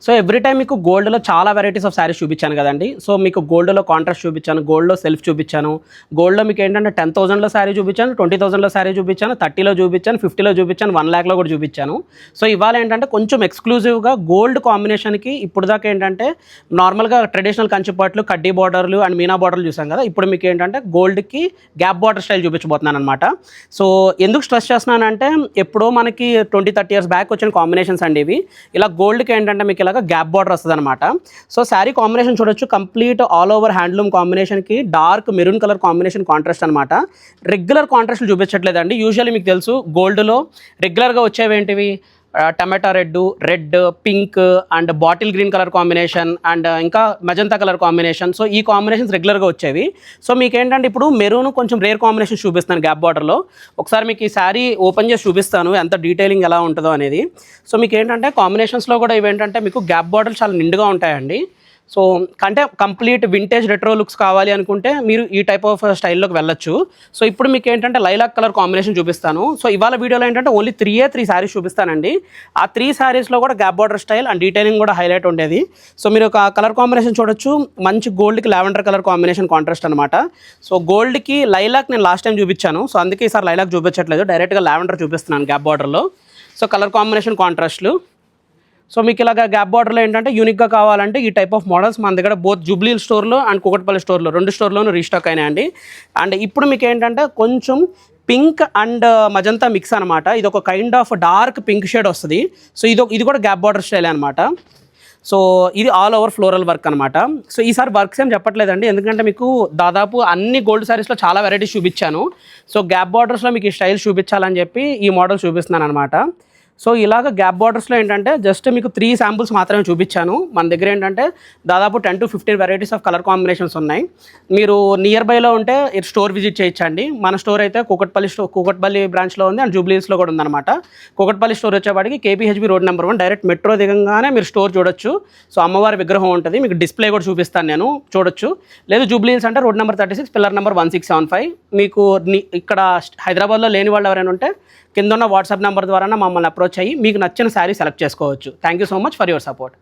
So every time మీకు గోల్డ్లో చాలా వెరైటీస్ ఆఫ్ శారీస్ చూపించాను కదండి. సో మీకు గోల్డ్లో కాంట్రాస్ట్ చూపించాను, గోల్డ్లో సెల్ఫ్ చూపించాను, గోల్డ్లో మీకు ఏంటంటే 10,000లో శారీ చూపించాను, 20,000లో శారీ చూపించాను, 30లో చూపించాను, 50లో చూపించాను, 1 lakh కూడా చూపించాను. సో ఇవాళ ఏంటంటే కొంచెం ఎక్స్క్లూజివ్గా గోల్డ్ కాంబినేషన్కి ఇప్పుడు దాకా ఏంటంటే నార్మల్గా ట్రెడిషనల్ కంచిపట్లు, కడ్డీ బార్డర్లు అండ్ మీనా బార్డర్లు చూసాం కదా. ఇప్పుడు మీకు ఏంటంటే గోల్డ్కి గ్యాప్ బార్డర్ స్టైల్ చూపించబోతున్నాను అనమాట. సో ఎందుకు స్ట్రెస్ చేస్తున్నానంటే ఎప్పుడో మనకి 20-30 years బ్యాక్ వచ్చిన కాంబినేషన్స్ అండి ఇవి. ఇలా గోల్డ్కి ఏంటంటే మీకు ఇలాగ గ్యాప్ బార్డర్ వస్తుంది అనమాట. సో శారీ కాంబినేషన్ చూడొచ్చు, కంప్లీట్ ఆల్ ఓవర్ హ్యాండ్లూమ్ కాంబినేషన్కి dark maroon colour combination contrast అనమాట. రెగ్యులర్ కాంట్రాస్ట్లు చూపించట్లేదండి. యూజువల్లీ మీకు తెలుసు గోల్డ్లో రెగ్యులర్గా వచ్చేవేంటివి tomato red, pink and bottle green colour combination and ఇంకా మజంతా కలర్ కాంబినేషన్. సో ఈ కాంబినేషన్స్ రెగ్యులర్గా వచ్చేవి. సో మీకు ఏంటంటే ఇప్పుడు మెరూన్ కొంచెం రేర్ కాంబినేషన్ చూపిస్తాను గ్యాప్ బార్డర్లో. ఒకసారి మీకు ఈ శారీ ఓపెన్ చేసి చూపిస్తాను ఎంత డీటెయిలింగ్ ఎలా ఉంటుందో అనేది. సో మీకు ఏంటంటే కాంబినేషన్స్లో కూడా ఇవేంటంటే మీకు గ్యాప్ బార్డర్లు చాలా నిండుగా ఉంటాయండి. సో అంటే కంప్లీట్ వింటేజ్ రెట్రో లుక్స్ కావాలి అనుకుంటే మీరు ఈ టైప్ ఆఫ్ స్టైల్లోకి వెళ్ళొచ్చు. సో ఇప్పుడు మీకు ఏంటంటే లైలాక్ కలర్ కాంబినేషన్ చూపిస్తాను. సో ఇవాళ వీడియోలో ఏంటంటే ఓన్లీ 3 శారీస్ చూపిస్తానండి. ఆ 3 శారీస్లో కూడా gap border style and detailing కూడా హైలైట్ ఉండేది. సో మీరు ఒక కలర్ కాంబినేషన్ చూడొచ్చు, మంచి గోల్డ్కి లావెండర్ కలర్ కాంబినేషన్ కాంట్రాస్ట్ అనమాట. సో గోల్డ్కి లైలాక్ నేను లాస్ట్ టైం చూపించాను, సో అందుకే ఈసారి లైలాక్ చూపించట్లేదు, డైరెక్ట్గా లావెండర్ చూపిస్తున్నాను గ్యాప్ బార్డర్లో. సో కలర్ కాంబినేషన్ కాంట్రాస్ట్లు. సో మీకు ఇలాగ గ్యాప్ బార్డర్లో ఏంటంటే యూనిక్గా కావాలంటే ఈ టైప్ ఆఫ్ మోడల్స్ మన దగ్గర బోత్ జూబ్లీ స్టోర్లో అండ్ కూకట్పల్లి స్టోర్లో 2 స్టోర్లోనూ రీస్టాక్ అయినాయండి. అండ్ ఇప్పుడు మీకు ఏంటంటే కొంచెం పింక్ అండ్ మజంతా మిక్స్ అనమాట. ఇది ఒక kind of dark pink shade వస్తుంది. సో ఇది కూడా గ్యాప్ బార్డర్ స్టైల్ అనమాట. సో ఇది ఆల్ ఓవర్ ఫ్లోరల్ వర్క్ అనమాట. సో ఈసారి వర్క్స్ ఏం చెప్పట్లేదండి, ఎందుకంటే మీకు దాదాపు అన్ని గోల్డ్ శారీస్లో చాలా వెరైటీస్ చూపించాను. సో గ్యాప్ బార్డర్స్లో మీకు ఈ స్టైల్ చూపించాలని చెప్పి ఈ మోడల్ చూపిస్తున్నాను అనమాట. సో ఇలాగ గ్యాప్ బార్డర్స్లో ఏంటంటే జస్ట్ మీకు 3 శాంపుల్స్ మాత్రమే చూపించాను. మన దగ్గర ఏంటంటే దాదాపు 10 to 15 varieties of colour combinations ఉన్నాయి. మీరు నియర్ బైలో ఉంటే స్టోర్ విజిట్ చేయొచ్చండి. మన స్టోర్ అయితే కూకట్పల్లి బ్రాంచ్లో ఉంది అండ్ జూబ్లీస్లో కూడా ఉందన్నమాట. కూకట్పల్లి స్టోర్ వచ్చేవాడికి KPHB road number 1 direct metro దిగంగానే మీరు స్టోర్ చూడొచ్చు. సో అమ్మవారి విగ్రహం ఉంటుంది, మీకు డిస్ప్లే కూడా చూపిస్తాను నేను, చూడొచ్చు. లేదు జూబ్లీస్ అంటే రోడ్ నెంబర్ 36 పిల్లర్ నెంబర్ 1675. మీకు ఇక్కడ హైదరాబాద్లో లేని వాళ్ళు ఎవరైనా ఉంటే కింద ఉన్న వాట్సాప్ నెంబర్ ద్వారా మమ్మల్ని అప్రోచ్ అయ్యి మీకు నచ్చిన శారీ సెలెక్ట్ చేసుకోవచ్చు. Thank you so much for your support.